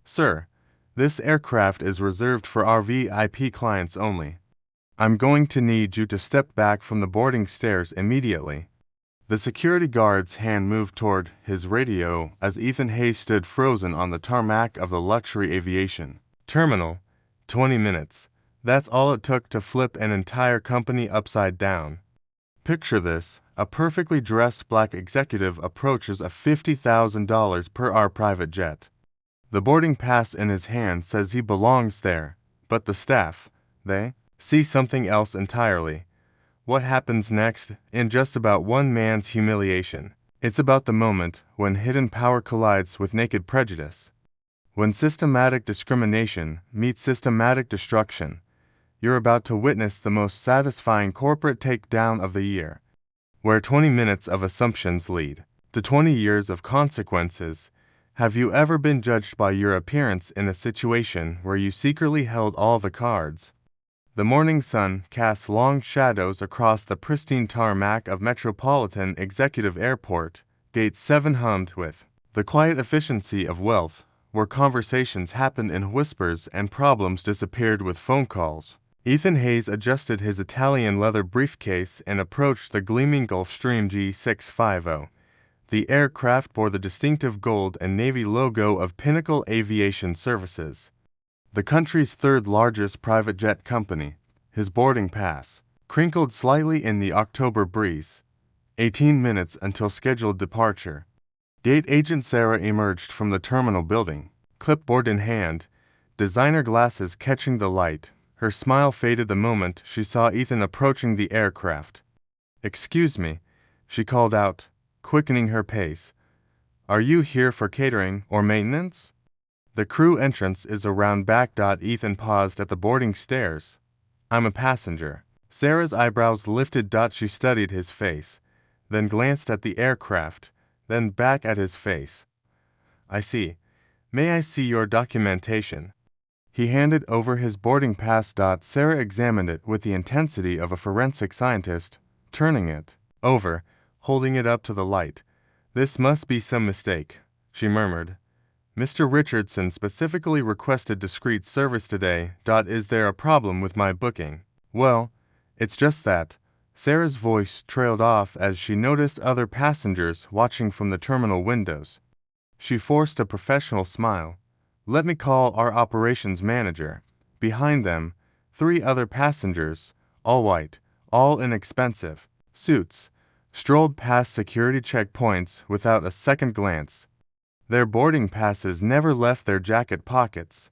Sir, this aircraft is reserved for our VIP clients only. I'm going to need you to step back from the boarding stairs immediately. The security guard's hand moved toward his radio as Ethan Hayes stood frozen on the tarmac of the luxury aviation terminal. 20 minutes. That's all it took to flip an entire company upside down. Picture this: a perfectly dressed black executive approaches a $50,000 per hour private jet. The boarding pass in his hand says he belongs there, but the staff, they see something else entirely. What happens next? In just about one man's humiliation. It's about the moment when hidden power collides with naked prejudice. When systematic discrimination meets systematic destruction. You're about to witness the most satisfying corporate takedown of the year, where 20 minutes of assumptions lead to 20 years of consequences. Have you ever been judged by your appearance in a situation where you secretly held all the cards? The morning sun casts long shadows across the pristine tarmac of Metropolitan Executive Airport. Gate 7 hummed with the quiet efficiency of wealth, where conversations happened in whispers and problems disappeared with phone calls. Ethan Hayes adjusted his Italian leather briefcase and approached the gleaming Gulfstream G650. The aircraft bore the distinctive gold and navy logo of Pinnacle Aviation Services, the country's third-largest private jet company. His boarding pass crinkled slightly in the October breeze. 18 minutes until scheduled departure. Gate agent Sarah emerged from the terminal building, clipboard in hand, designer glasses catching the light. Her smile faded the moment she saw Ethan approaching the aircraft. "Excuse me," she called out, quickening her pace. "Are you here for catering or maintenance?" "The crew entrance is around back." Ethan paused at the boarding stairs. "I'm a passenger." Sarah's eyebrows lifted. She studied his face, then glanced at the aircraft, then back at his face. "I see. May I see your documentation?" He handed over his boarding pass. Sarah examined it with the intensity of a forensic scientist, turning it over, holding it up to the light. "This must be some mistake," she murmured. "Mr. Richardson specifically requested discreet service today. Is there a problem with my booking?" "Well, it's just that." Sarah's voice trailed off as she noticed other passengers watching from the terminal windows. She forced a professional smile. "Let me call our operations manager." Behind them, 3 other passengers, all white, all in expensive suits, strolled past security checkpoints without a second glance. Their boarding passes never left their jacket pockets.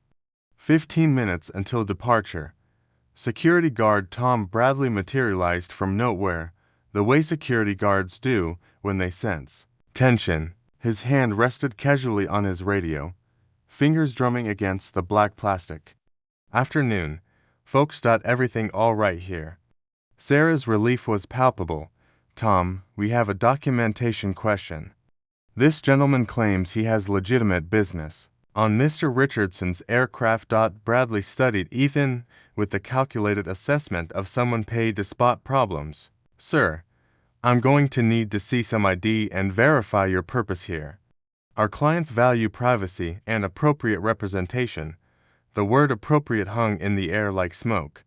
15 minutes until departure. Security guard Tom Bradley materialized from nowhere, the way security guards do when they sense tension. His hand rested casually on his radio, fingers drumming against the black plastic. "Afternoon, folks. Everything all right here?" Sarah's relief was palpable. "Tom, we have a documentation question. This gentleman claims he has legitimate business on Mr. Richardson's aircraft." Bradley studied Ethan with the calculated assessment of someone paid to spot problems. "Sir, I'm going to need to see some ID and verify your purpose here. Our clients value privacy and appropriate representation." The word appropriate hung in the air like smoke.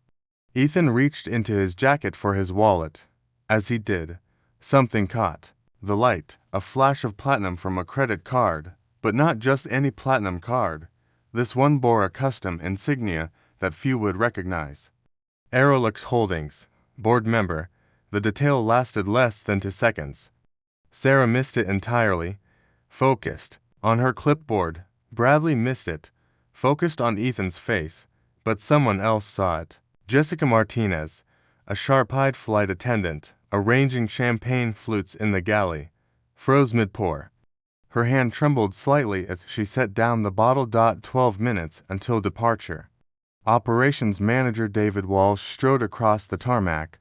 Ethan reached into his jacket for his wallet. As he did, something caught the light, a flash of platinum from a credit card, but not just any platinum card. This one bore a custom insignia that few would recognize. Aerolux Holdings, board member. The detail lasted less than 2 seconds. Sarah missed it entirely. Focused on her clipboard, Bradley missed it, focused on Ethan's face, but someone else saw it. Jessica Martinez, a sharp-eyed flight attendant, arranging champagne flutes in the galley, froze mid-pour. Her hand trembled slightly as she set down the bottle. 12 minutes until departure. Operations manager David Walsh strode across the tarmac,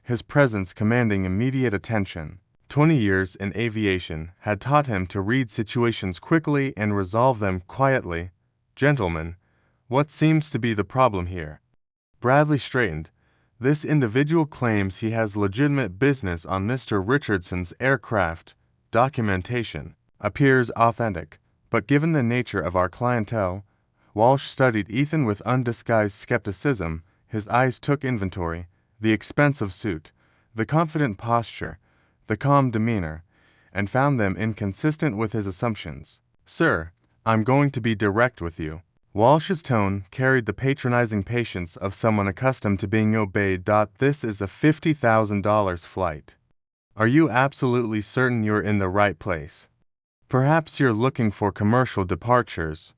his presence commanding immediate attention. 20 years in aviation had taught him to read situations quickly and resolve them quietly. "Gentlemen, what seems to be the problem here?" Bradley straightened. "This individual claims he has legitimate business on Mr. Richardson's aircraft. Documentation appears authentic, but given the nature of our clientele, Walsh studied Ethan with undisguised skepticism. His eyes took inventory: the expensive suit, the confident posture, the calm demeanor, and found them inconsistent with his assumptions. "Sir, I'm going to be direct with you." Walsh's tone carried the patronizing patience of someone accustomed to being obeyed. "This is a $50,000 flight. Are you absolutely certain you're in the right place? Perhaps you're looking for commercial departures.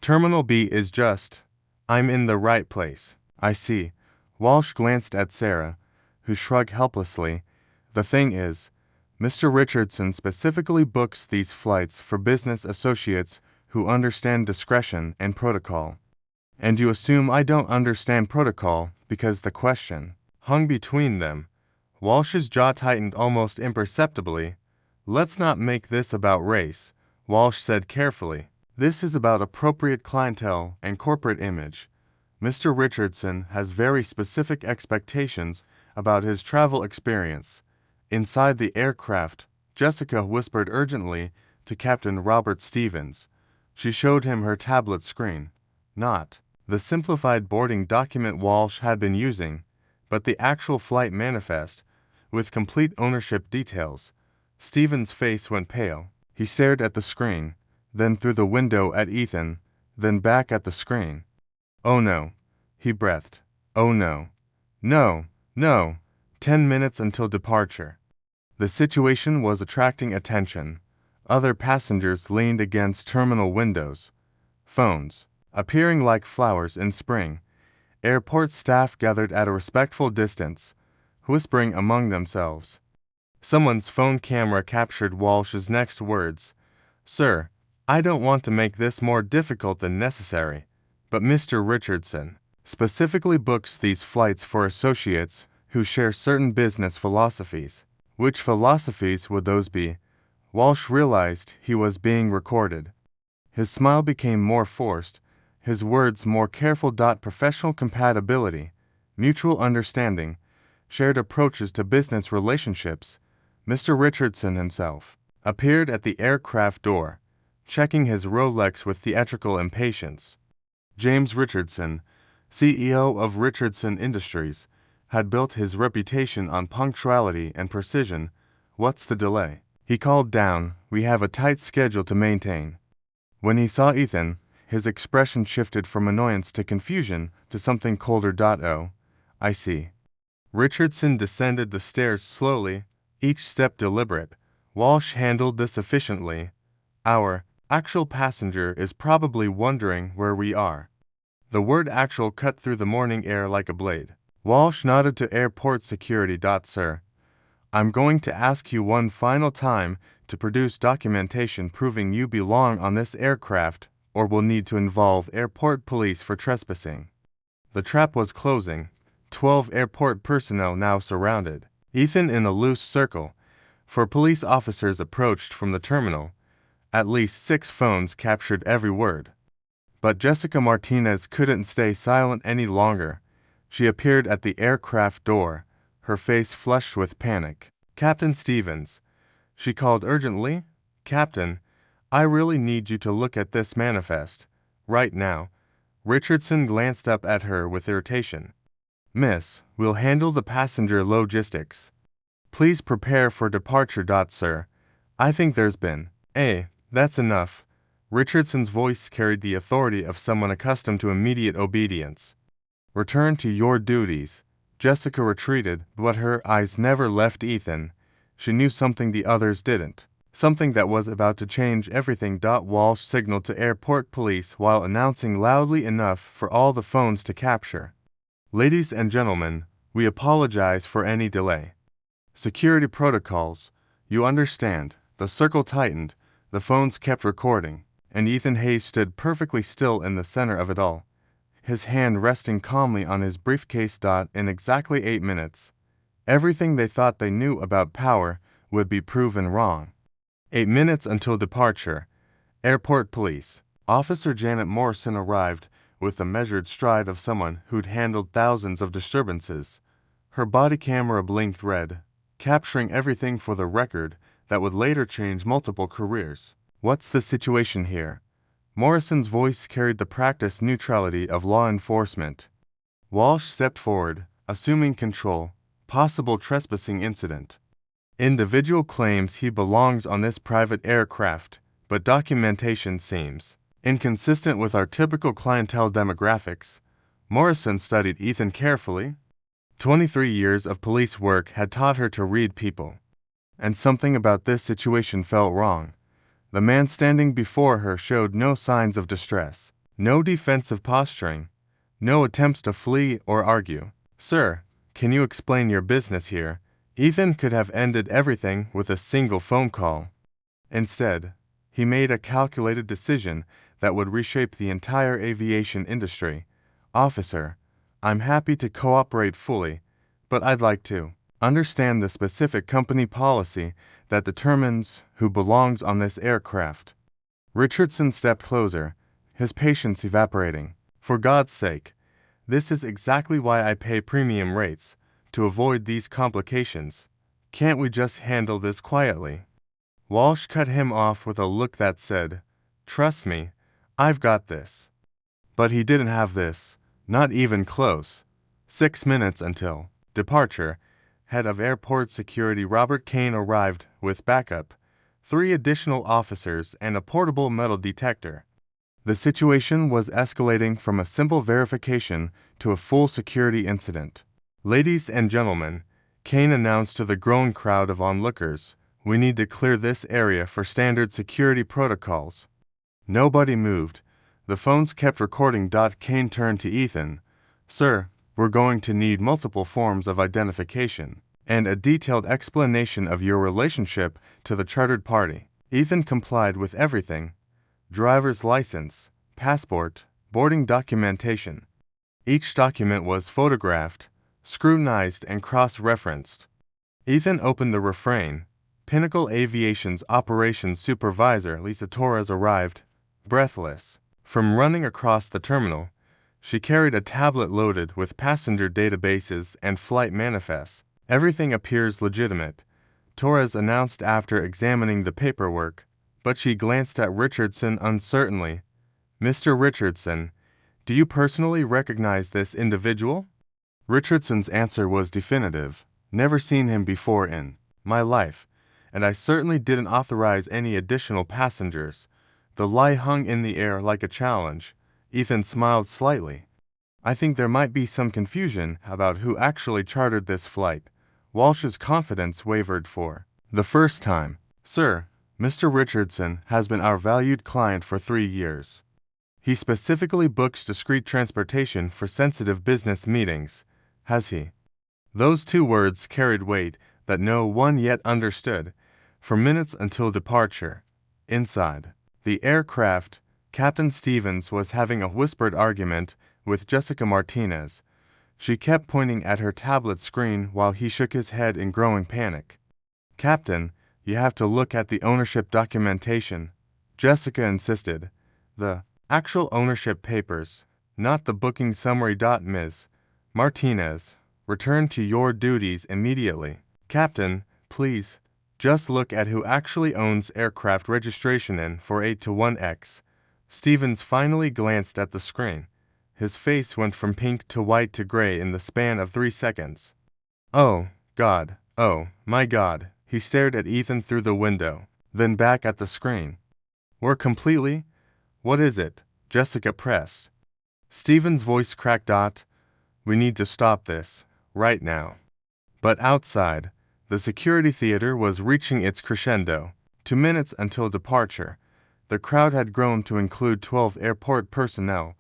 Terminal B is just..." "I'm in the right place." "I see." Walsh glanced at Sarah, who shrugged helplessly. "The thing is, Mr. Richardson specifically books these flights for business associates who understand discretion and protocol. And you assume I don't understand protocol because the question hung between them." Walsh's jaw tightened almost imperceptibly. "Let's not make this about race," Walsh said carefully. "This is about appropriate clientele and corporate image. Mr. Richardson has very specific expectations about his travel experience." Inside the aircraft, Jessica whispered urgently to Captain Robert Stevens. She showed him her tablet screen. Not the simplified boarding document Walsh had been using, but the actual flight manifest, with complete ownership details. Stevens' face went pale. He stared at the screen, then through the window at Ethan, then back at the screen. "Oh no," he breathed. "Oh no. No, no. 10 minutes until departure." The situation was attracting attention. Other passengers leaned against terminal windows. Phones, appearing like flowers in spring. Airport staff gathered at a respectful distance, whispering among themselves. Someone's phone camera captured Walsh's next words. "Sir, I don't want to make this more difficult than necessary, but Mr. Richardson specifically books these flights for associates who share certain business philosophies." Which philosophies would those be? Walsh realized he was being recorded. His smile became more forced, his words more careful. "Professional compatibility, mutual understanding, shared approaches to business relationships." Mr. Richardson himself appeared at the aircraft door, checking his Rolex with theatrical impatience. James Richardson, CEO of Richardson Industries, had built his reputation on punctuality and precision. "What's the delay?" he called down. "We have a tight schedule to maintain." When he saw Ethan, his expression shifted from annoyance to confusion to something colder. "Oh, I see." Richardson descended the stairs slowly, each step deliberate. Walsh handled this efficiently. "Our actual passenger is probably wondering where we are." The word "actual" cut through the morning air like a blade. Walsh nodded to airport security. "Sir, I'm going to ask you one final time to produce documentation proving you belong on this aircraft, or we'll need to involve airport police for trespassing." The trap was closing. 12 airport personnel now surrounded Ethan in a loose circle. 4 police officers approached from the terminal. At least 6 phones captured every word. But Jessica Martinez couldn't stay silent any longer. She appeared at the aircraft door, her face flushed with panic. "Captain Stevens," she called urgently. "Captain, I really need you to look at this manifest. Right now." Richardson glanced up at her with irritation. "Miss, we'll handle the passenger logistics. Please prepare for departure. Sir, I think there's been..." That's enough." Richardson's voice carried the authority of someone accustomed to immediate obedience. "Return to your duties." Jessica retreated, but her eyes never left Ethan. She knew something the others didn't. Something that was about to change everything. Walsh signaled to airport police while announcing loudly enough for all the phones to capture. "Ladies and gentlemen, we apologize for any delay. Security protocols, you understand." The circle tightened, the phones kept recording, and Ethan Hayes stood perfectly still in the center of it all, his hand resting calmly on his briefcase. In exactly 8 minutes, everything they thought they knew about power would be proven wrong. 8 minutes until departure. Airport police. Officer Janet Morrison arrived with the measured stride of someone who'd handled thousands of disturbances. Her body camera blinked red, capturing everything for the record that would later change multiple careers. "What's the situation here?" Morrison's voice carried the practiced neutrality of law enforcement. Walsh stepped forward, assuming control. Possible trespassing incident. Individual claims he belongs on this private aircraft, but documentation seems inconsistent with our typical clientele demographics. Morrison studied Ethan carefully. 23 years of police work had taught her to read people. And something about this situation felt wrong. The man standing before her showed no signs of distress, no defensive posturing, no attempts to flee or argue. "Sir, can you explain your business here?" Ethan could have ended everything with a single phone call. Instead, he made a calculated decision that would reshape the entire aviation industry. "Officer, I'm happy to cooperate fully, but I'd like to understand the specific company policy that determines who belongs on this aircraft." Richardson stepped closer, his patience evaporating. "For God's sake, this is exactly why I pay premium rates, to avoid these complications. Can't we just handle this quietly?" Walsh cut him off with a look that said, "Trust me, I've got this." But he didn't have this, not even close. 6 minutes until departure, head of airport security Robert Kane arrived with backup, 3 additional officers and a portable metal detector. The situation was escalating from a simple verification to a full security incident. "Ladies and gentlemen," Kane announced to the growing crowd of onlookers, "we need to clear this area for standard security protocols." Nobody moved. The phones kept recording. Kane turned to Ethan. "Sir, we're going to need multiple forms of identification and a detailed explanation of your relationship to the chartered party." Ethan complied with everything: driver's license, passport, boarding documentation. Each document was photographed, scrutinized, and cross-referenced. Ethan opened the refrain. Pinnacle Aviation's operations supervisor Lisa Torres arrived, breathless. From running across the terminal, she carried a tablet loaded with passenger databases and flight manifests. "Everything appears legitimate," Torres announced after examining the paperwork, but she glanced at Richardson uncertainly. "Mr. Richardson, do you personally recognize this individual?" Richardson's answer was definitive. "Never seen him before in my life, and I certainly didn't authorize any additional passengers." The lie hung in the air like a challenge. Ethan smiled slightly. "I think there might be some confusion about who actually chartered this flight." Walsh's confidence wavered for the first time. "Sir, Mr. Richardson has been our valued client for 3 years. He specifically books discreet transportation for sensitive business meetings, has he?" Those 2 words carried weight that no one yet understood. For minutes until departure, inside the aircraft, Captain Stevens was having a whispered argument with Jessica Martinez. She kept pointing at her tablet screen while he shook his head in growing panic. "Captain, you have to look at the ownership documentation," Jessica insisted. "The actual ownership papers, not the booking summary." "Ms. Martinez, return to your duties immediately." "Captain, please, just look at who actually owns aircraft registration in 481X. Stevens finally glanced at the screen. His face went from pink to white to gray in the span of 3 seconds. "Oh, God, oh, my God." He stared at Ethan through the window, then back at the screen. "We're completely—" "What is it?" Jessica pressed. Stevens' voice cracked. "We need to stop this, right now." But outside, the security theater was reaching its crescendo. 2 minutes until departure. The crowd had grown to include 12 airport personnel,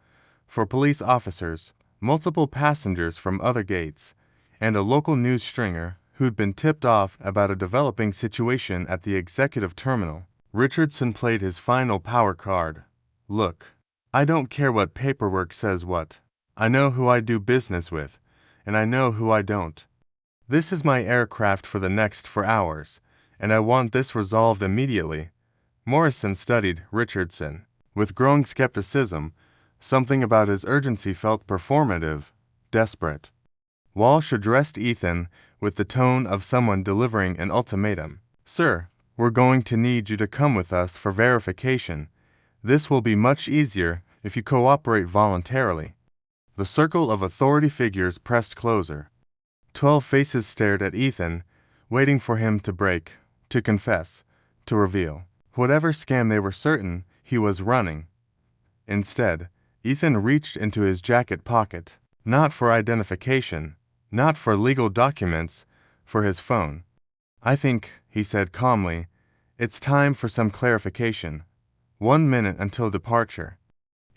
4 police officers, multiple passengers from other gates, and a local news stringer who'd been tipped off about a developing situation at the executive terminal. Richardson played his final power card. "Look, I don't care what paperwork says what. I know who I do business with, and I know who I don't. This is my aircraft for the next 4 hours, and I want this resolved immediately." Morrison studied Richardson with growing skepticism. Something about his urgency felt performative, desperate. Walsh addressed Ethan with the tone of someone delivering an ultimatum. "Sir, we're going to need you to come with us for verification. This will be much easier if you cooperate voluntarily. The circle of authority figures pressed closer. 12 faces stared at Ethan, waiting for him to break, to confess, to reveal whatever scam they were certain he was running. Instead, Ethan reached into his jacket pocket, not for identification, not for legal documents, for his phone. "I think," he said calmly, "it's time for some clarification. 1 minute until departure."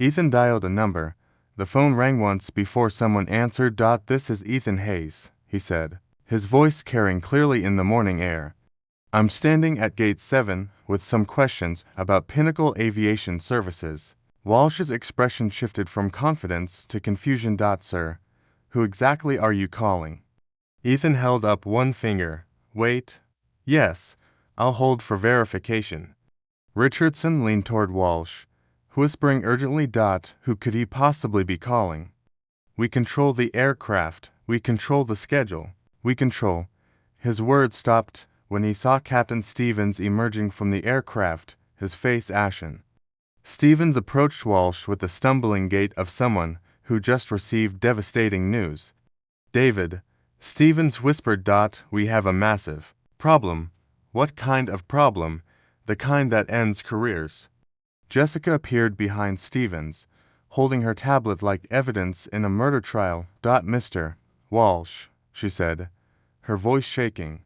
Ethan dialed a number. The phone rang once before someone answered. "This is Ethan Hayes," he said, his voice carrying clearly in the morning air. "I'm standing at gate 7 with some questions about Pinnacle Aviation Services." Walsh's expression shifted from confidence to confusion. "Sir, who exactly are you calling?" Ethan held up one finger. "Wait. Yes, I'll hold for verification." Richardson leaned toward Walsh, whispering urgently. "Who could he possibly be calling? We control the aircraft, we control the schedule, we control—" His words stopped when he saw Captain Stevens emerging from the aircraft, his face ashen. Stevens approached Walsh with the stumbling gait of someone who just received devastating news. "David," Stevens whispered, "we have a massive problem." "What kind of problem?" "The kind that ends careers." Jessica appeared behind Stevens, holding her tablet like evidence in a murder trial. "Mr. Walsh," she said, her voice shaking,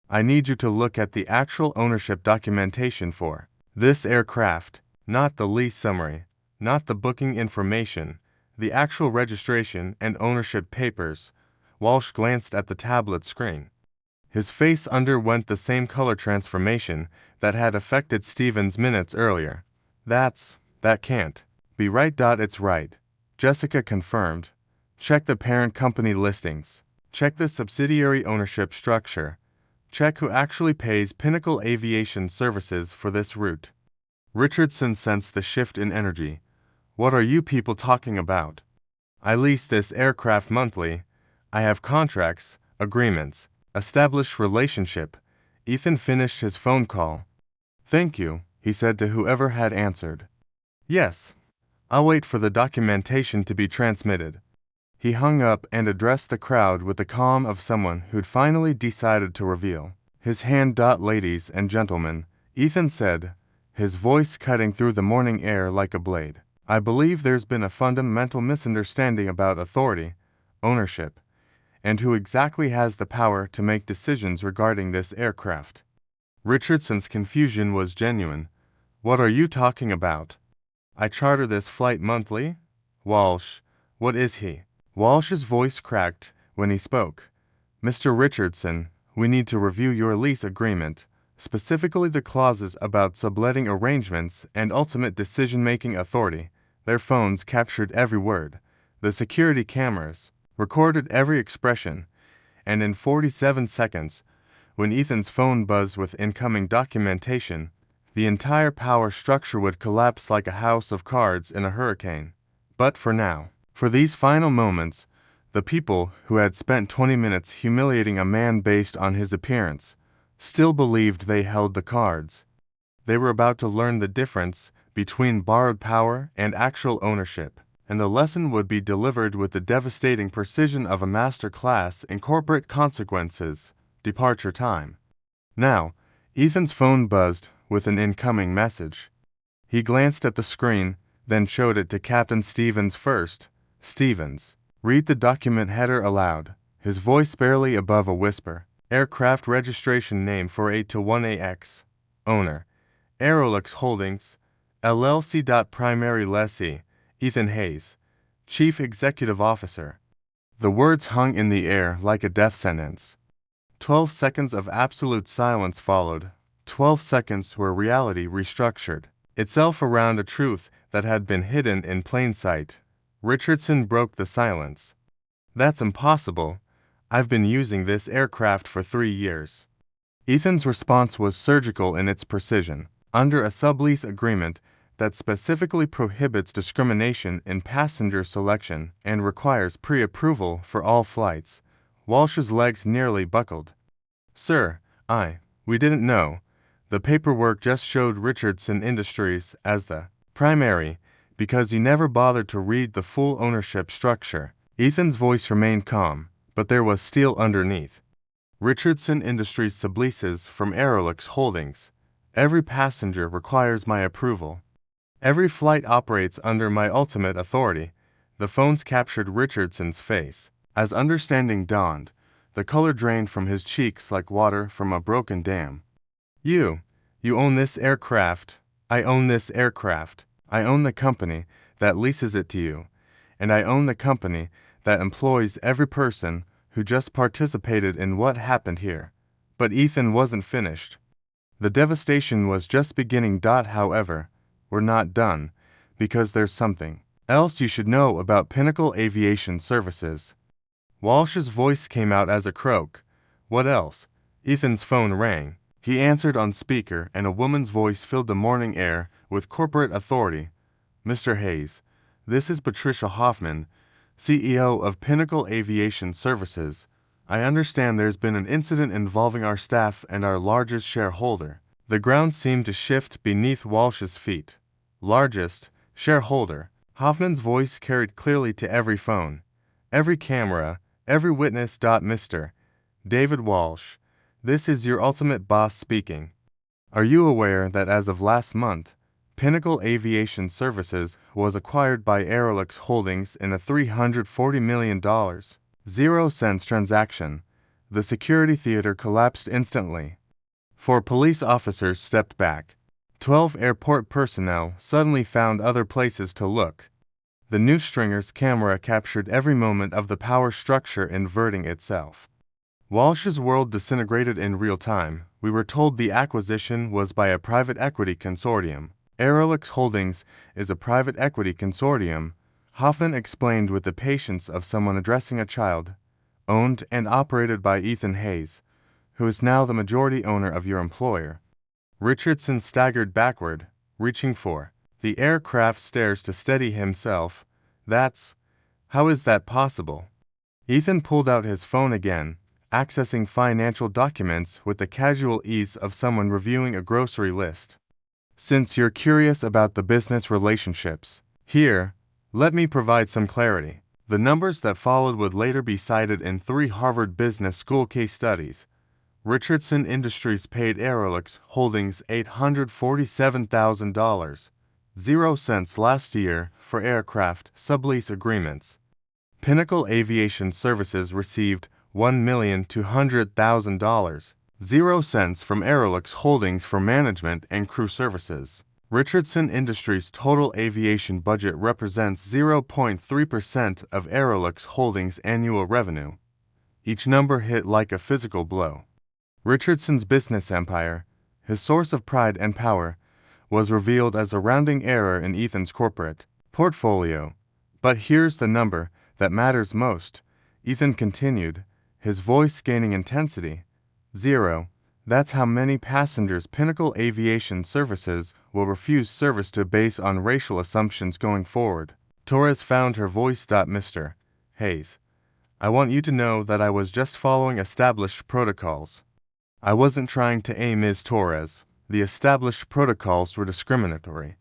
"I need you to look at the actual ownership documentation for this aircraft, not the lease summary, not the booking information, the actual registration and ownership papers." Walsh glanced at the tablet screen. His face underwent the same color transformation that had affected Stevens minutes earlier. That can't be right." "It's right," Jessica confirmed. "Check the parent company listings. Check the subsidiary ownership structure. Check who actually pays Pinnacle Aviation Services for this route." Richardson sensed the shift in energy. "What are you people talking about? I lease this aircraft monthly. I have contracts, agreements, established relationship." Ethan finished his phone call. "Thank you," he said to whoever had answered. "Yes, I'll wait for the documentation to be transmitted." He hung up and addressed the crowd with the calm of someone who'd finally decided to reveal his hand. "Ladies and gentlemen," Ethan said, his voice cutting through the morning air like a blade, "I believe there's been a fundamental misunderstanding about authority, ownership, and who exactly has the power to make decisions regarding this aircraft." Richardson's confusion was genuine. "What are you talking about? I charter this flight monthly." "Walsh, what is he?" Walsh's voice cracked when he spoke. "Mr. Richardson, we need to review your lease agreement, specifically the clauses about subletting arrangements and ultimate decision-making authority." Their phones captured every word. The security cameras recorded every expression, and in 47 seconds, when Ethan's phone buzzed with incoming documentation, the entire power structure would collapse like a house of cards in a hurricane. But for now, for these final moments, the people who had spent 20 minutes humiliating a man based on his appearance still believed they held the cards. They were about to learn the difference between borrowed power and actual ownership, and the lesson would be delivered with the devastating precision of a master class in corporate consequences. Departure time. Now, Ethan's phone buzzed with an incoming message. He glanced at the screen, then showed it to Captain Stevens first. "Stevens, read the document header aloud," his voice barely above a whisper. "Aircraft registration name 481AX. Owner, Aerolux Holdings, LLC. Primary lessee, Ethan Hayes, Chief Executive Officer." The words hung in the air like a death sentence. 12 seconds of absolute silence followed. 12 seconds where reality restructured itself around a truth that had been hidden in plain sight. Richardson broke the silence. "That's impossible. I've been using this aircraft for 3 years." Ethan's response was surgical in its precision. "Under a sublease agreement that specifically prohibits discrimination in passenger selection and requires pre-approval for all flights." Walsh's legs nearly buckled. "Sir, we didn't know. The paperwork just showed Richardson Industries as the Primary, because you never bothered to read the full ownership structure. Ethan's voice remained calm, but there was steel underneath. Richardson Industries subleases from Aerolux Holdings. Every passenger requires my approval. Every flight operates under my ultimate authority. The phones captured Richardson's face. As understanding dawned, the color drained from his cheeks like water from a broken dam. You own this aircraft. I own this aircraft. I own the company that leases it to you. And I own the company that employs every person who just participated in what happened here. But Ethan wasn't finished. The devastation was just beginning. However, we're not done, because there's something else you should know about Pinnacle Aviation Services. Walsh's voice came out as a croak. What else? Ethan's phone rang. He answered on speaker, and a woman's voice filled the morning air with corporate authority. Mr. Hayes, this is Patricia Hoffman, CEO of Pinnacle Aviation Services. I understand there's been an incident involving our staff and our largest shareholder. The ground seemed to shift beneath Walsh's feet. Largest shareholder. Hoffman's voice carried clearly to every phone, every camera, every witness. Mr. David Walsh, this is your ultimate boss speaking. Are you aware that as of last month, Pinnacle Aviation Services was acquired by Aerolux Holdings in a $340 million, 0 cents transaction? The security theater collapsed instantly. 4 police officers stepped back. 12 airport personnel suddenly found other places to look. The news stringer's camera captured every moment of the power structure inverting itself. Walsh's world disintegrated in real time. We were told the acquisition was by a private equity consortium. Aerolux Holdings is a private equity consortium, Hoffman explained with the patience of someone addressing a child, owned and operated by Ethan Hayes, who is now the majority owner of your employer. Richardson staggered backward, reaching for the aircraft stairs to steady himself. How is that possible? Ethan pulled out his phone again, accessing financial documents with the casual ease of someone reviewing a grocery list. Since you're curious about the business relationships, here, let me provide some clarity. The numbers that followed would later be cited in 3 Harvard Business School case studies. Richardson Industries paid Aerolux Holdings $847,000, 0 cents last year for aircraft sublease agreements. Pinnacle Aviation Services received $1,200,000, 0 cents from Aerolux Holdings for management and crew services. Richardson Industries' total aviation budget represents 0.3% of Aerolux Holdings' annual revenue. Each number hit like a physical blow. Richardson's business empire, his source of pride and power, was revealed as a rounding error in Ethan's corporate portfolio. But here's the number that matters most, Ethan continued, his voice gaining intensity. 0. That's how many passengers Pinnacle Aviation Services will refuse service to base on racial assumptions going forward. Torres found her voice. Mr. Hayes, I want you to know that I was just following established protocols. I wasn't trying to aim Ms. Torres. The established protocols were discriminatory.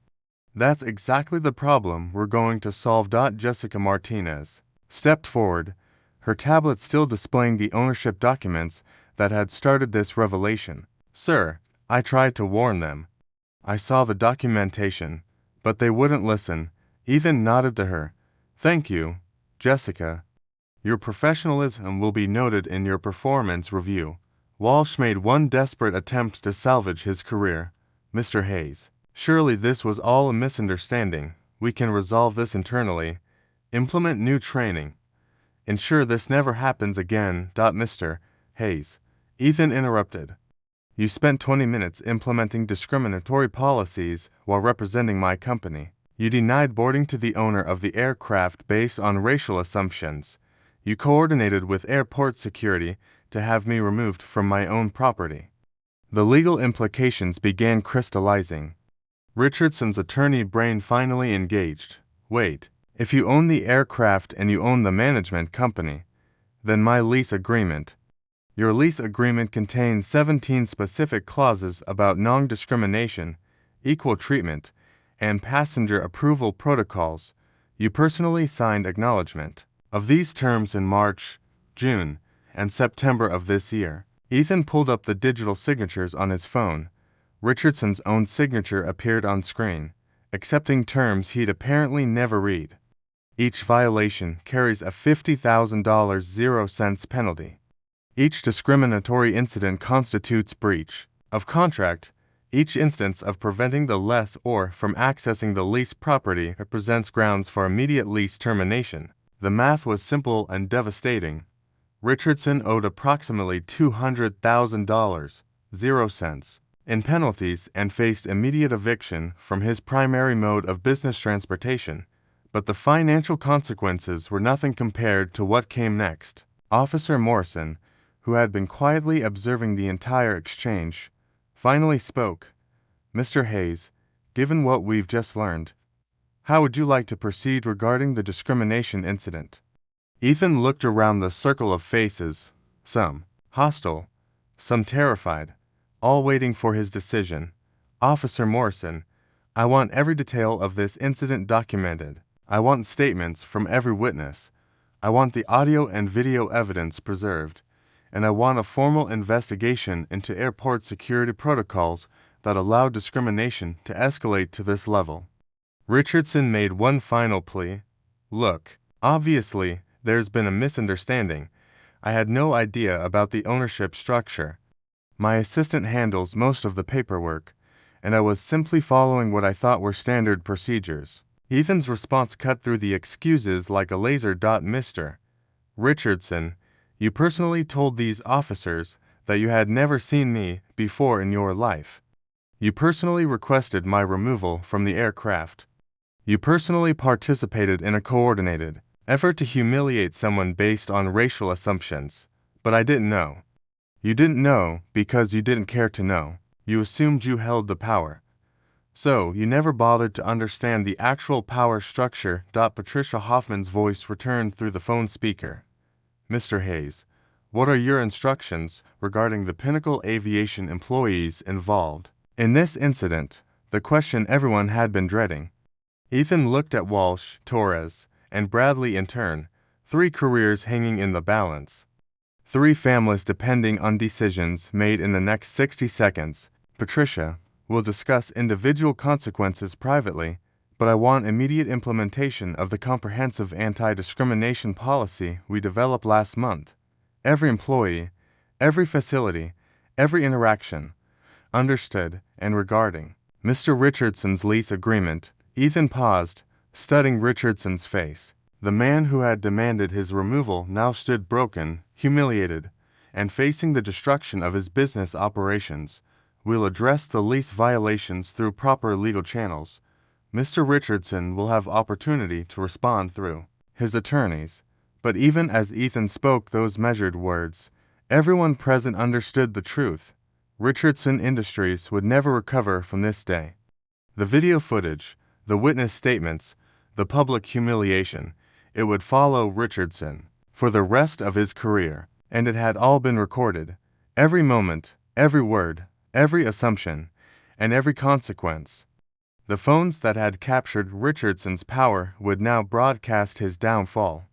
That's exactly the problem we're going to solve. Jessica Martinez stepped forward, her tablet still displaying the ownership documents that had started this revelation. Sir, I tried to warn them. I saw the documentation, but they wouldn't listen. Ethan nodded to her. Thank you, Jessica. Your professionalism will be noted in your performance review. Walsh made one desperate attempt to salvage his career. Mr. Hayes, surely this was all a misunderstanding. We can resolve this internally. Implement new training. Ensure this never happens again. Mr. Hayes, Ethan interrupted. You spent 20 minutes implementing discriminatory policies while representing my company. You denied boarding to the owner of the aircraft based on racial assumptions. You coordinated with airport security to have me removed from my own property. The legal implications began crystallizing. Richardson's attorney brain finally engaged. Wait, if you own the aircraft and you own the management company, then my lease agreement. Your lease agreement contains 17 specific clauses about non-discrimination, equal treatment, and passenger approval protocols. You personally signed acknowledgement of these terms in March, June, and September of this year. Ethan pulled up the digital signatures on his phone. Richardson's own signature appeared on screen, accepting terms he'd apparently never read. Each violation carries a $50,000 0 cents penalty. Each discriminatory incident constitutes breach of contract. Each instance of preventing the lessor from accessing the leased property represents grounds for immediate lease termination. The math was simple and devastating. Richardson owed approximately $200,000, 0 cents, in penalties and faced immediate eviction from his primary mode of business transportation. But the financial consequences were nothing compared to what came next. Officer Morrison, who had been quietly observing the entire exchange, finally spoke. "Mr. Hayes, given what we've just learned, how would you like to proceed regarding the discrimination incident?" Ethan looked around the circle of faces, some hostile, some terrified, all waiting for his decision. "Officer Morrison, I want every detail of this incident documented. I want statements from every witness. I want the audio and video evidence preserved. And I want a formal investigation into airport security protocols that allow discrimination to escalate to this level." Richardson made one final plea. "Look, obviously, there's been a misunderstanding. I had no idea about the ownership structure. My assistant handles most of the paperwork, and I was simply following what I thought were standard procedures." Ethan's response cut through the excuses like a laser. "Mr. Richardson, you personally told these officers that you had never seen me before in your life. You personally requested my removal from the aircraft. You personally participated in a coordinated effort to humiliate someone based on racial assumptions. But I didn't know. You didn't know because you didn't care to know. You assumed you held the power. So you never bothered to understand the actual power structure." Patricia Hoffman's voice returned through the phone speaker. "Mr. Hayes, what are your instructions regarding the Pinnacle Aviation employees involved in this incident?" The question everyone had been dreading. Ethan looked at Walsh, Torres, and Bradley in turn, 3 careers hanging in the balance. 3 families depending on decisions made in the next 60 seconds. "Patricia, we'll discuss individual consequences privately, but I want immediate implementation of the comprehensive anti-discrimination policy we developed last month. Every employee, every facility, every interaction. Understood?" And regarding Mr. Richardson's lease agreement, Ethan paused, studying Richardson's face. The man who had demanded his removal now stood broken, humiliated, and facing the destruction of his business operations. "We'll address the lease violations through proper legal channels. Mr. Richardson will have opportunity to respond through his attorneys." But even as Ethan spoke those measured words, everyone present understood the truth. Richardson Industries would never recover from this day. The video footage, the witness statements, the public humiliation, it would follow Richardson for the rest of his career, and it had all been recorded. Every moment, every word, every assumption, and every consequence. The phones that had captured Richardson's power would now broadcast his downfall.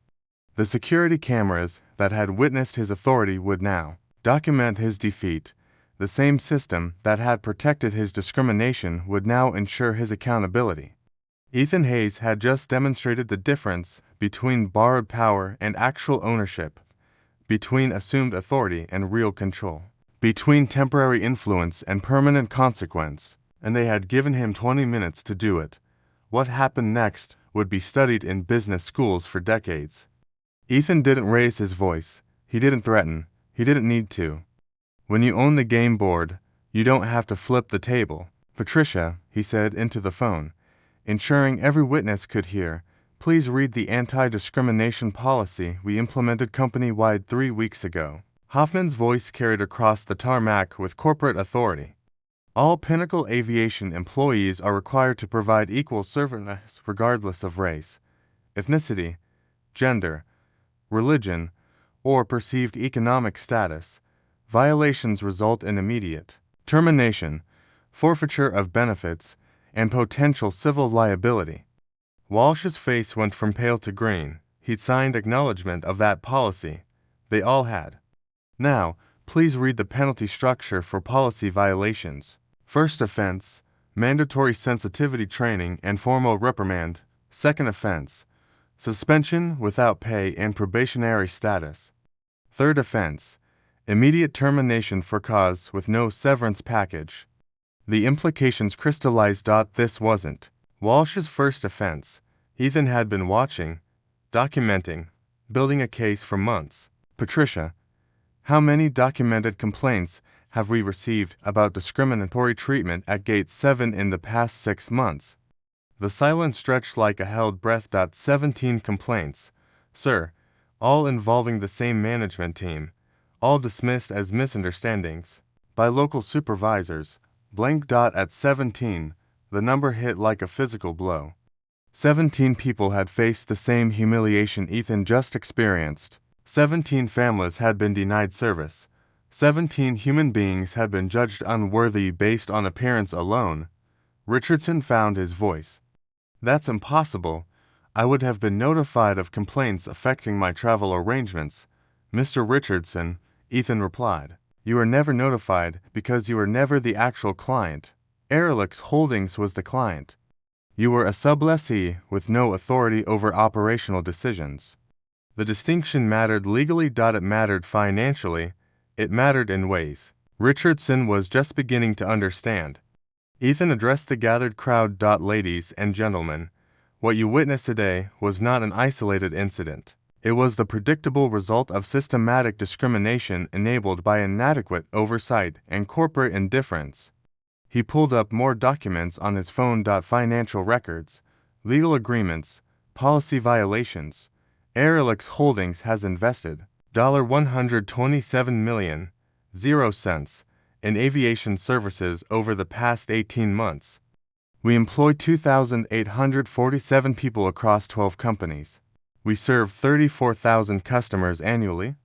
The security cameras that had witnessed his authority would now document his defeat. The same system that had protected his discrimination would now ensure his accountability. Ethan Hayes had just demonstrated the difference between borrowed power and actual ownership, between assumed authority and real control, between temporary influence and permanent consequence, and they had given him 20 minutes to do it. What happened next would be studied in business schools for decades. Ethan didn't raise his voice. He didn't threaten. He didn't need to. When you own the game board, you don't have to flip the table. "Patricia," he said into the phone, ensuring every witness could hear, "please read the anti-discrimination policy we implemented company-wide 3 weeks ago." Hoffman's voice carried across the tarmac with corporate authority. "All Pinnacle Aviation employees are required to provide equal service regardless of race, ethnicity, gender, religion, or perceived economic status. Violations result in immediate termination, forfeiture of benefits, and potential civil liability. Walsh's face went from pale to green. He'd signed acknowledgement of that policy. They all had. Now, please read the penalty structure for policy violations. First offense, mandatory sensitivity training and formal reprimand. Second offense, suspension without pay and probationary status. Third offense, immediate termination for cause with no severance package. The implications crystallized. This wasn't Walsh's first offense. Ethan had been watching, documenting, building a case for months. Patricia, how many documented complaints have we received about discriminatory treatment at Gate 7 in the past 6 months? The silence stretched like a held breath. 17 complaints, sir, all involving the same management team, all dismissed as misunderstandings by local supervisors. At 17, the number hit like a physical blow. 17 people had faced the same humiliation Ethan just experienced. 17 families had been denied service. 17 human beings had been judged unworthy based on appearance alone. Richardson found his voice. That's impossible. I would have been notified of complaints affecting my travel arrangements. Mr. Richardson, Ethan replied. You were never notified because you were never the actual client. Erelix Holdings was the client. You were a sublessee with no authority over operational decisions. The distinction mattered legally. It mattered financially. It mattered in ways Richardson was just beginning to understand. Ethan addressed the gathered crowd. Ladies and gentlemen, what you witnessed today was not an isolated incident. It was the predictable result of systematic discrimination enabled by inadequate oversight and corporate indifference. He pulled up more documents on his phone. Financial records, legal agreements, policy violations. Erelix Holdings has invested $127 million, 0 cents, in aviation services over the past 18 months. We employ 2,847 people across 12 companies. We serve 34,000 customers annually.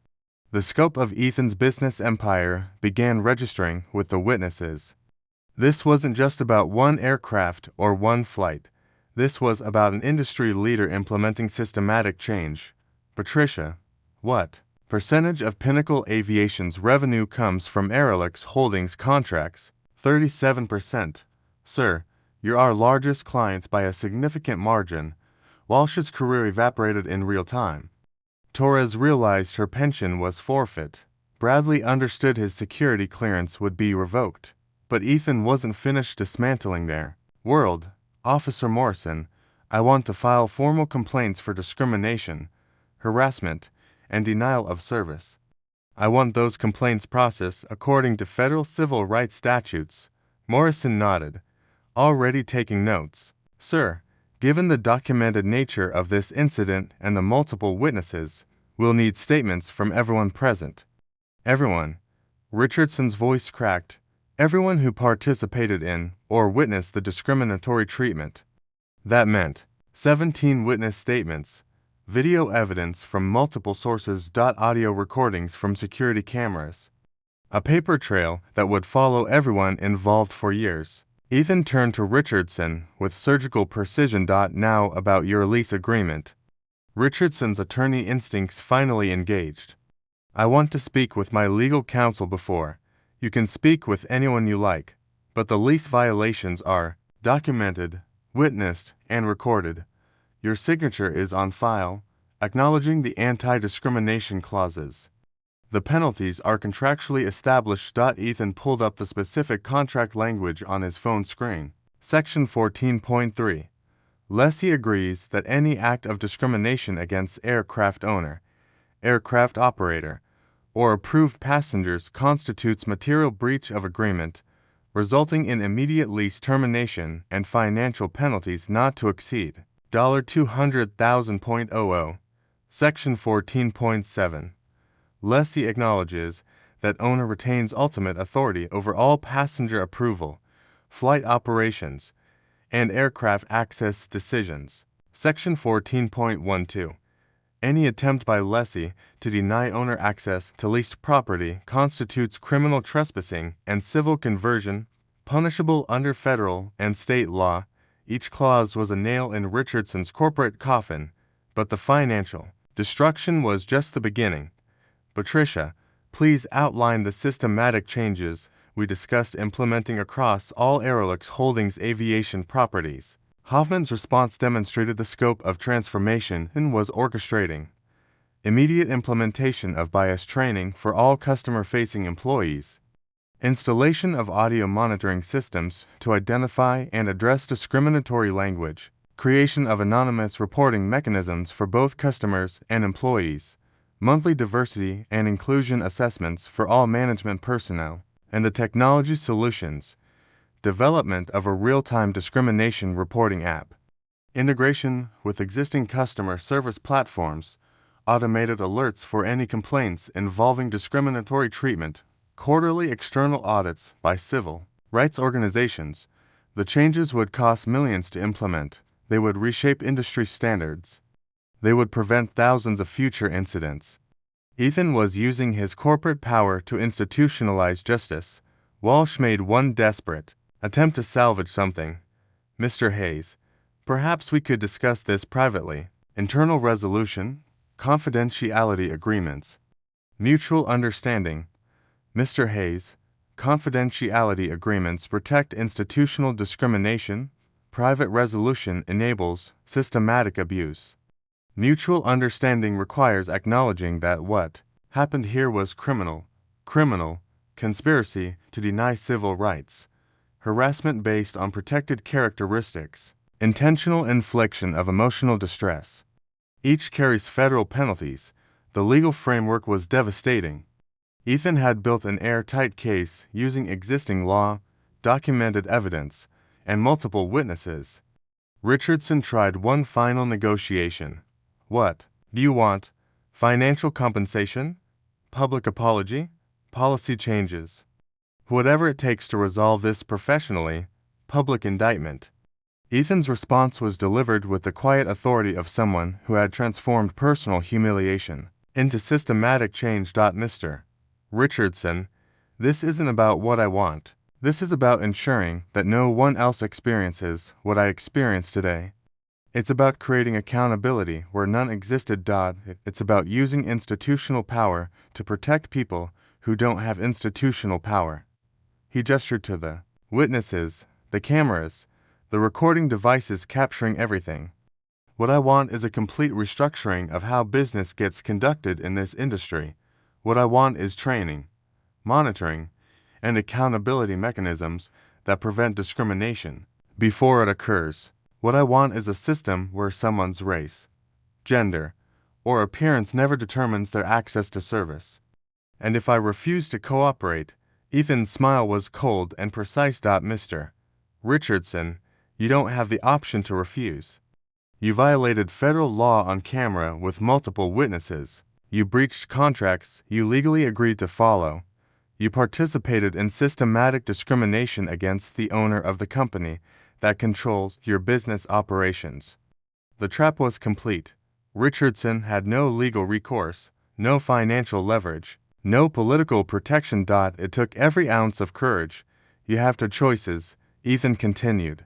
The scope of Ethan's business empire began registering with the witnesses. This wasn't just about one aircraft or one flight. This was about an industry leader implementing systematic change. Patricia, what percentage of Pinnacle Aviation's revenue comes from Erelix Holdings contracts? 37%. Sir, you're our largest client by a significant margin. Walsh's career evaporated in real time. Torres realized her pension was forfeit. Bradley understood his security clearance would be revoked. But Ethan wasn't finished dismantling their world. Officer Morrison, I want to file formal complaints for discrimination, harassment, and denial of service. I want those complaints processed according to federal civil rights statutes. Morrison nodded, already taking notes. Sir, given the documented nature of this incident and the multiple witnesses, we'll need statements from everyone present. Everyone. Richardson's voice cracked. Everyone who participated in or witnessed the discriminatory treatment. That meant 17 witness statements, video evidence from multiple sources. Audio recordings from security cameras. A paper trail that would follow everyone involved for years. Ethan turned to Richardson with surgical precision. Now about your lease agreement. Richardson's attorney instincts finally engaged. I want to speak with my legal counsel before. You can speak with anyone you like, but the lease violations are documented, witnessed, and recorded. Your signature is on file, acknowledging the anti-discrimination clauses. The penalties are contractually established. Ethan pulled up the specific contract language on his phone screen. Section 14.3. Lessee agrees that any act of discrimination against aircraft owner, aircraft operator, or approved passengers constitutes material breach of agreement, resulting in immediate lease termination and financial penalties not to exceed $200,000. Section 14.7. Lessee acknowledges that owner retains ultimate authority over all passenger approval, flight operations, and aircraft access decisions. Section 14.12. Any attempt by lessee to deny owner access to leased property constitutes criminal trespassing and civil conversion, punishable under federal and state law. Each clause was a nail in Richardson's corporate coffin, but the financial destruction was just the beginning. Patricia, please outline the systematic changes we discussed implementing across all Aerolux Holdings aviation properties. Hoffman's response demonstrated the scope of transformation and was orchestrating immediate implementation of bias training for all customer-facing employees, installation of audio monitoring systems to identify and address discriminatory language, creation of anonymous reporting mechanisms for both customers and employees, monthly diversity and inclusion assessments for all management personnel, and the technology solutions, development of a real-time discrimination reporting app, integration with existing customer service platforms, automated alerts for any complaints involving discriminatory treatment, quarterly external audits by civil rights organizations. The changes would cost millions to implement. They would reshape industry standards. They would prevent thousands of future incidents. Ethan was using his corporate power to institutionalize justice. Walsh made one desperate attempt to salvage something. Mr. Hayes, perhaps we could discuss this privately. Internal resolution, confidentiality agreements, mutual understanding. Mr. Hayes, confidentiality agreements protect institutional discrimination. Private resolution enables systematic abuse. Mutual understanding requires acknowledging that what happened here was criminal, conspiracy to deny civil rights, harassment based on protected characteristics, intentional infliction of emotional distress. Each carries federal penalties. The legal framework was devastating. Ethan had built an airtight case using existing law, documented evidence, and multiple witnesses. Richardson tried one final negotiation. What do you want? Financial compensation? Public apology? Policy changes? Whatever it takes to resolve this professionally. Public indictment. Ethan's response was delivered with the quiet authority of someone who had transformed personal humiliation into systematic change. Mr. Richardson, this isn't about what I want. This is about ensuring that no one else experiences what I experienced today. It's about creating accountability where none existed. It's about using institutional power to protect people who don't have institutional power. He gestured to the witnesses, the cameras, the recording devices capturing everything. What I want is a complete restructuring of how business gets conducted in this industry. What I want is training, monitoring, and accountability mechanisms that prevent discrimination before it occurs. What I want is a system where someone's race, gender, or appearance never determines their access to service. And if I refuse to cooperate, Ethan's smile was cold and precise. Mr. Richardson, you don't have the option to refuse. You violated federal law on camera with multiple witnesses. You breached contracts you legally agreed to follow. You participated in systematic discrimination against the owner of the company that controls your business operations. The trap was complete. Richardson had no legal recourse, no financial leverage, no political protection. It took every ounce of courage. You have two choices, Ethan continued.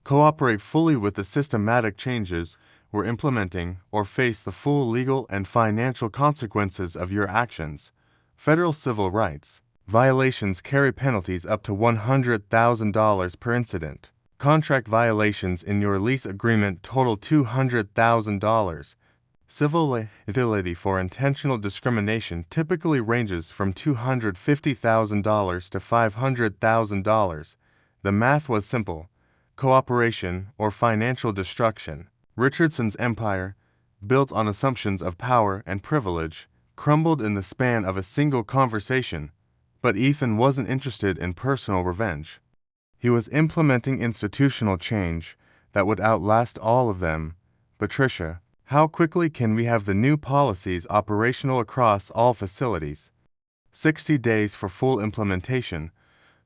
Cooperate fully with the systematic changes we're implementing or face the full legal and financial consequences of your actions. Federal civil rights violations carry penalties up to $100,000 per incident. Contract violations in your lease agreement total $200,000. Civil liability for intentional discrimination typically ranges from $250,000 to $500,000. The math was simple. Cooperation or financial destruction. Richardson's empire, built on assumptions of power and privilege, crumbled in the span of a single conversation. But Ethan wasn't interested in personal revenge. He was implementing institutional change that would outlast all of them. Patricia, how quickly can we have the new policies operational across all facilities? 60 days for full implementation.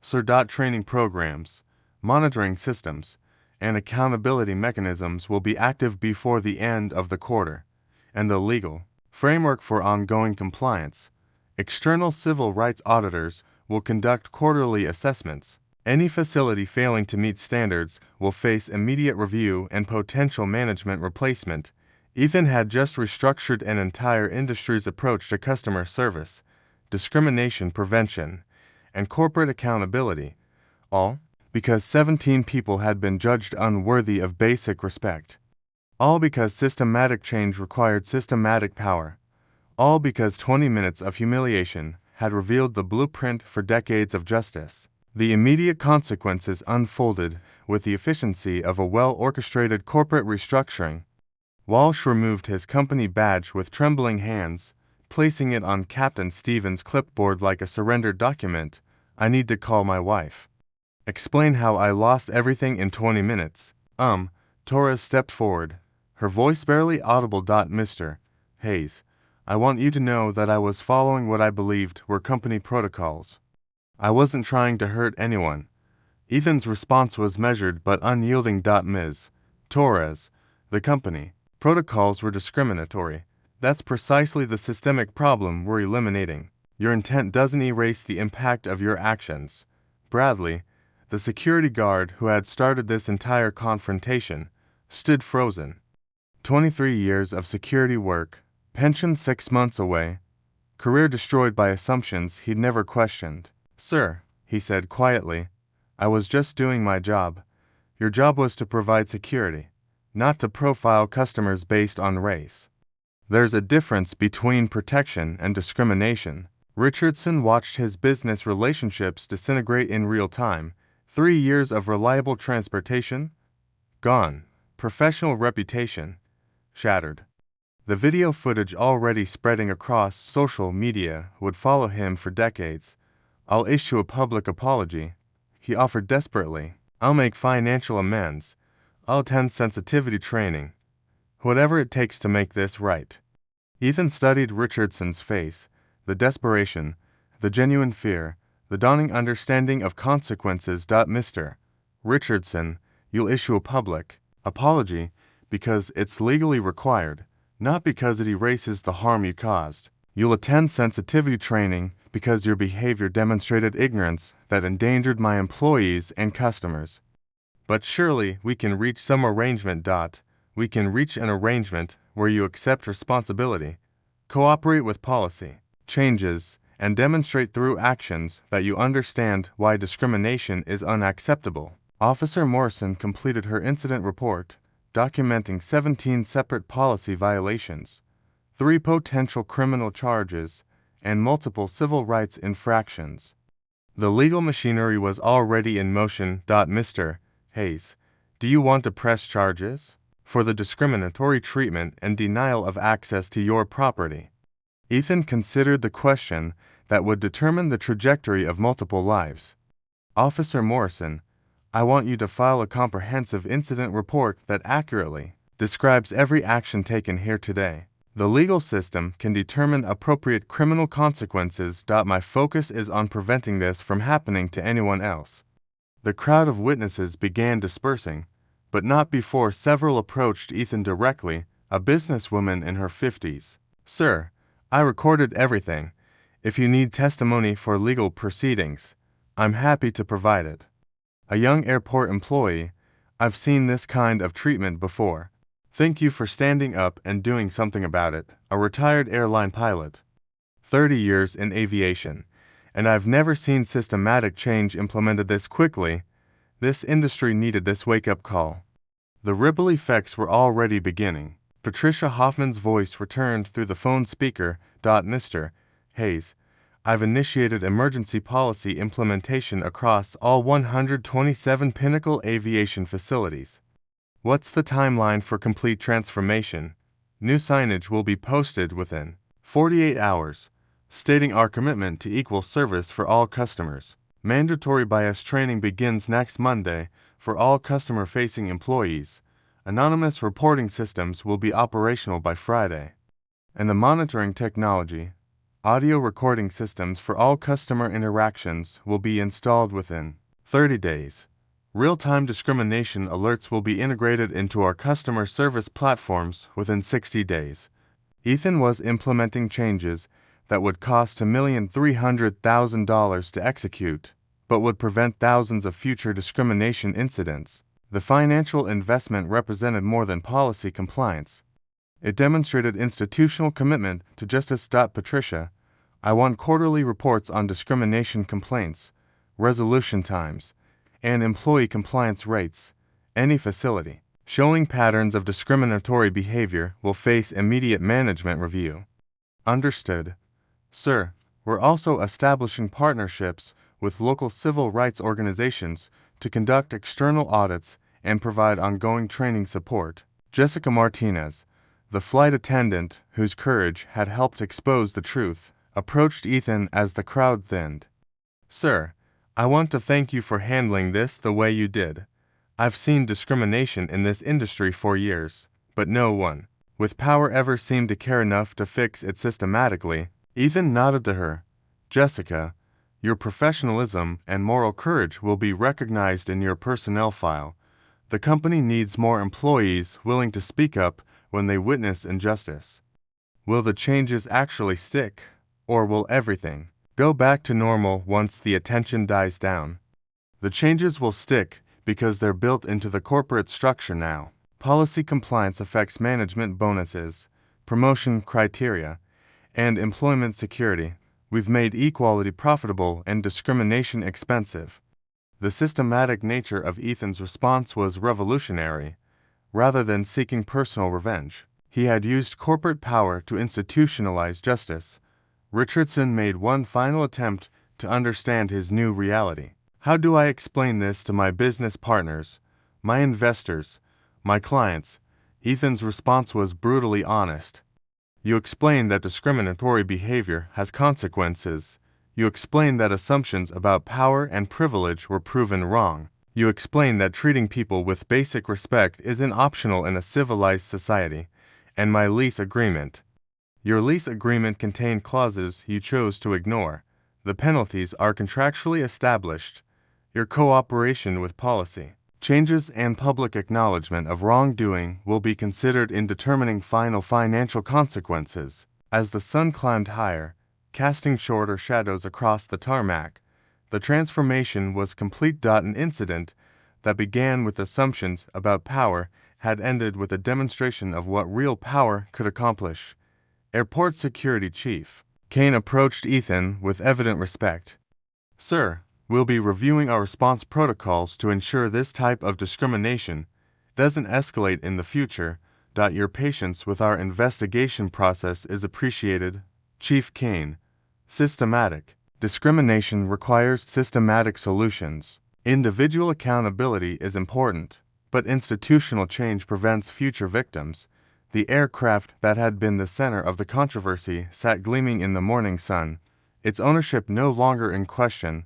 Sir. Training programs, monitoring systems, and accountability mechanisms will be active before the end of the quarter, and the legal framework for ongoing compliance. External civil rights auditors will conduct quarterly assessments. Any facility failing to meet standards will face immediate review and potential management replacement. Ethan had just restructured an entire industry's approach to customer service, discrimination prevention, and corporate accountability, all because 17 people had been judged unworthy of basic respect. All because systematic change required systematic power. All because 20 minutes of humiliation had revealed the blueprint for decades of justice. The immediate consequences unfolded with the efficiency of a well-orchestrated corporate restructuring. Walsh removed his company badge with trembling hands, placing it on Captain Stevens' clipboard like a surrendered document. I need to call my wife. Explain how I lost everything in 20 minutes. Torres stepped forward, her voice barely audible. Mr. Hayes, I want you to know that I was following what I believed were company protocols. I wasn't trying to hurt anyone. Ethan's response was measured but unyielding. Ms. Torres, the company protocols were discriminatory. That's precisely the systemic problem we're eliminating. Your intent doesn't erase the impact of your actions. Bradley, the security guard who had started this entire confrontation, stood frozen. 23 years of security work, pension 6 months away, career destroyed by assumptions he'd never questioned. Sir, he said quietly, I was just doing my job. Your job was to provide security, not to profile customers based on race. There's a difference between protection and discrimination. Richardson watched his business relationships disintegrate in real time. 3 years of reliable transportation? Gone. Professional reputation? Shattered. The video footage already spreading across social media would follow him for decades. I'll issue a public apology, he offered desperately. I'll make financial amends. I'll attend sensitivity training. Whatever it takes to make this right. Ethan studied Richardson's face, the desperation, the genuine fear, the dawning understanding of consequences. Mr. Richardson, you'll issue a public apology because it's legally required, not because it erases the harm you caused. You'll attend sensitivity training because your behavior demonstrated ignorance that endangered my employees and customers. But surely we can reach some arrangement. We can reach an arrangement where you accept responsibility, cooperate with policy changes, and demonstrate through actions that you understand why discrimination is unacceptable. Officer Morrison completed her incident report, documenting 17 separate policy violations, 3 potential criminal charges, and multiple civil rights infractions. The legal machinery was already in motion. Mr. Hayes, do you want to press charges for the discriminatory treatment and denial of access to your property? Ethan considered the question that would determine the trajectory of multiple lives. Officer Morrison, I want you to file a comprehensive incident report that accurately describes every action taken here today. The legal system can determine appropriate criminal consequences. My focus is on preventing this from happening to anyone else. The crowd of witnesses began dispersing, but not before several approached Ethan directly, a businesswoman in her 50s. Sir, I recorded everything. If you need testimony for legal proceedings, I'm happy to provide it. A young airport employee, I've seen this kind of treatment before. Thank you for standing up and doing something about it. A retired airline pilot. 30 years in aviation, and I've never seen systematic change implemented this quickly. This industry needed this wake-up call. The ripple effects were already beginning. Patricia Hoffman's voice returned through the phone speaker. Mr. Hayes, I've initiated emergency policy implementation across all 127 Pinnacle Aviation facilities. What's the timeline for complete transformation? New signage will be posted within 48 hours, stating our commitment to equal service for all customers. Mandatory bias training begins next Monday for all customer-facing employees. Anonymous reporting systems will be operational by Friday. And the monitoring technology, audio recording systems for all customer interactions will be installed within 30 days. Real-time discrimination alerts will be integrated into our customer service platforms within 60 days. Ethan was implementing changes that would cost $1,300,000 to execute, but would prevent thousands of future discrimination incidents. The financial investment represented more than policy compliance. It demonstrated institutional commitment to justice. Patricia, I want quarterly reports on discrimination complaints, resolution times, and employee compliance rates. Any facility showing patterns of discriminatory behavior will face immediate management review. Understood. Sir, we're also establishing partnerships with local civil rights organizations to conduct external audits and provide ongoing training support. Jessica Martinez, the flight attendant whose courage had helped expose the truth, approached Ethan as the crowd thinned. Sir, I want to thank you for handling this the way you did. I've seen discrimination in this industry for years, but no one with power ever seemed to care enough to fix it systematically. Ethan nodded to her. Jessica, your professionalism and moral courage will be recognized in your personnel file. The company needs more employees willing to speak up when they witness injustice. Will the changes actually stick, or will everything go back to normal once the attention dies down? The changes will stick because they're built into the corporate structure now. Policy compliance affects management bonuses, promotion criteria, and employment security. We've made equality profitable and discrimination expensive. The systematic nature of Ethan's response was revolutionary. Rather than seeking personal revenge, he had used corporate power to institutionalize justice. Richardson made one final attempt to understand his new reality. How do I explain this to my business partners, my investors, my clients? Ethan's response was brutally honest. You explain that discriminatory behavior has consequences. You explain that assumptions about power and privilege were proven wrong. You explain that treating people with basic respect isn't optional in a civilized society. And my lease agreement. Your lease agreement contained clauses you chose to ignore. The penalties are contractually established. Your cooperation with policy changes and public acknowledgement of wrongdoing will be considered in determining final financial consequences. As the sun climbed higher, casting shorter shadows across the tarmac, the transformation was complete. An incident that began with assumptions about power had ended with a demonstration of what real power could accomplish. Airport Security Chief Kane approached Ethan with evident respect. Sir, we'll be reviewing our response protocols to ensure this type of discrimination doesn't escalate in the future. Your patience with our investigation process is appreciated. Chief Kane. Systematic discrimination requires systematic solutions. Individual accountability is important, but institutional change prevents future victims. The aircraft that had been the center of the controversy sat gleaming in the morning sun, its ownership no longer in question,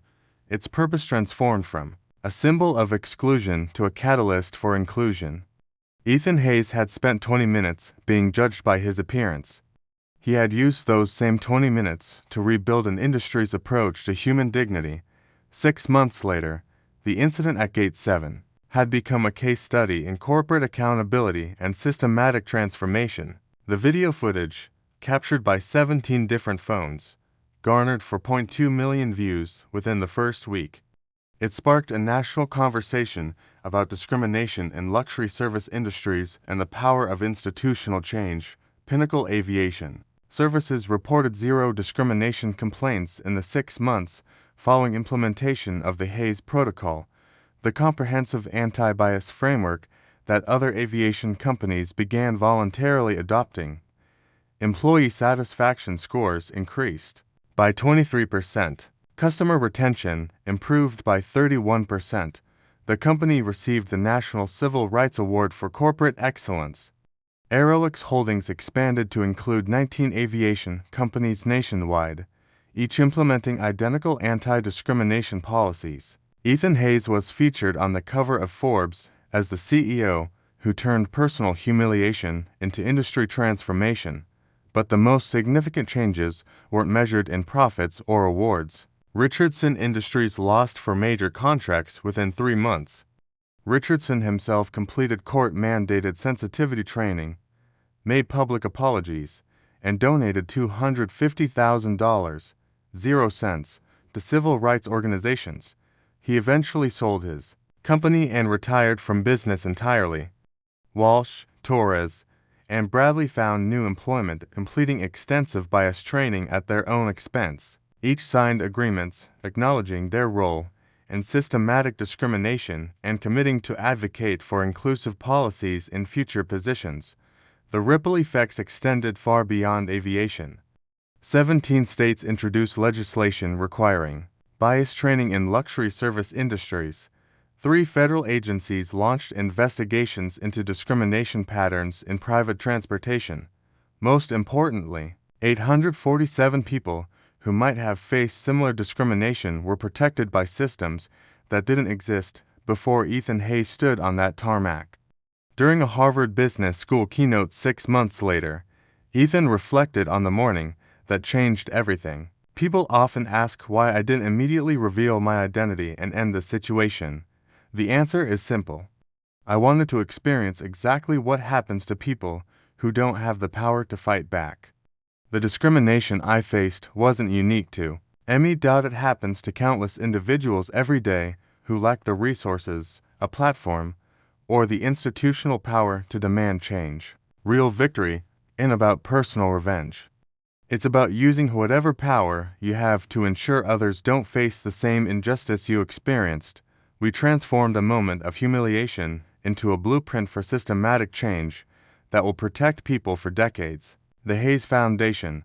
its purpose transformed from a symbol of exclusion to a catalyst for inclusion. Ethan Hayes had spent 20 minutes being judged by his appearance. He had used those same 20 minutes to rebuild an industry's approach to human dignity. 6 months later, the incident at Gate 7 had become a case study in corporate accountability and systematic transformation. The video footage, captured by 17 different phones, garnered 4.2 million views within the first week. It sparked a national conversation about discrimination in luxury service industries and the power of institutional change. Pinnacle Aviation Services reported 0 discrimination complaints in the 6 months following implementation of the Hayes Protocol, the comprehensive anti-bias framework that other aviation companies began voluntarily adopting. Employee satisfaction scores increased by 23%. Customer retention improved by 31%. The company received the National Civil Rights Award for Corporate Excellence. Aerolix Holdings expanded to include 19 aviation companies nationwide, each implementing identical anti-discrimination policies. Ethan Hayes was featured on the cover of Forbes as the CEO who turned personal humiliation into industry transformation. But the most significant changes weren't measured in profits or awards. Richardson Industries lost for major contracts within 3 months. Richardson himself completed court-mandated sensitivity training, made public apologies, and donated $250,000, 0 cents, to civil rights organizations. He eventually sold his company and retired from business entirely. Walsh, Torres, and Bradley found new employment, completing extensive bias training at their own expense. Each signed agreements acknowledging their role in systematic discrimination and committing to advocate for inclusive policies in future positions. The ripple effects extended far beyond aviation. 17 states introduced legislation requiring bias training in luxury service industries. 3 federal agencies launched investigations into discrimination patterns in private transportation. Most importantly, 847 people who might have faced similar discrimination were protected by systems that didn't exist before Ethan Hayes stood on that tarmac. During a Harvard Business School keynote 6 months later, Ethan reflected on the morning that changed everything. People often ask why I didn't immediately reveal my identity and end the situation. The answer is simple. I wanted to experience exactly what happens to people who don't have the power to fight back. The discrimination I faced wasn't unique to me. It happens to countless individuals every day who lack the resources, a platform, or the institutional power to demand change. Real victory isn't about personal revenge. It's about using whatever power you have to ensure others don't face the same injustice you experienced. We transformed a moment of humiliation into a blueprint for systematic change that will protect people for decades. The Hayes Foundation,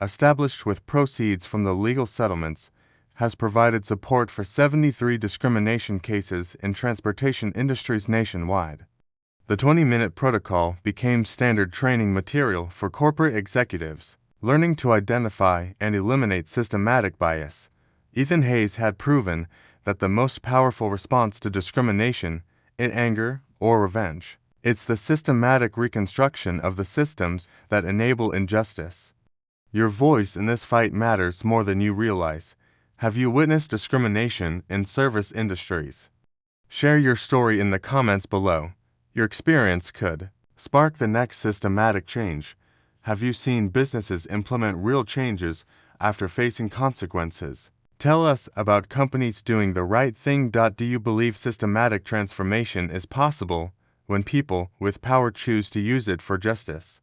established with proceeds from the legal settlements, has provided support for 73 discrimination cases in transportation industries nationwide. The 20-minute protocol became standard training material for corporate executives. Learning to identify and eliminate systematic bias, Ethan Hayes had proven that the most powerful response to discrimination isn't anger or revenge. It's the systematic reconstruction of the systems that enable injustice. Your voice in this fight matters more than you realize. Have you witnessed discrimination in service industries? Share your story in the comments below. Your experience could spark the next systematic change. Have you seen businesses implement real changes after facing consequences? Tell us about companies doing the right thing. Do you believe systematic transformation is possible when people with power choose to use it for justice?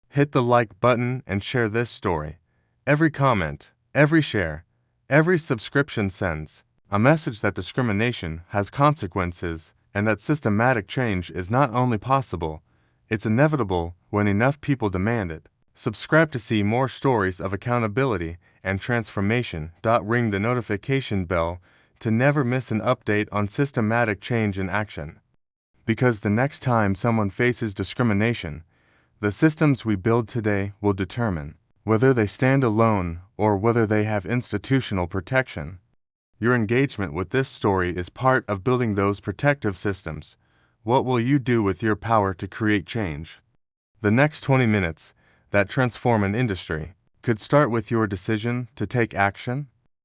Hit the like button and share this story. Every comment, every share, every subscription sends a message that discrimination has consequences and that systematic change is not only possible, it's inevitable when enough people demand it. Subscribe to see more stories of accountability and transformation. Ring the notification bell to never miss an update on systematic change in action. Because the next time someone faces discrimination, the systems we build today will determine whether they stand alone or whether they have institutional protection. Your engagement with this story is part of building those protective systems. What will you do with your power to create change? The next 20 minutes that transform an industry could start with your decision to take action.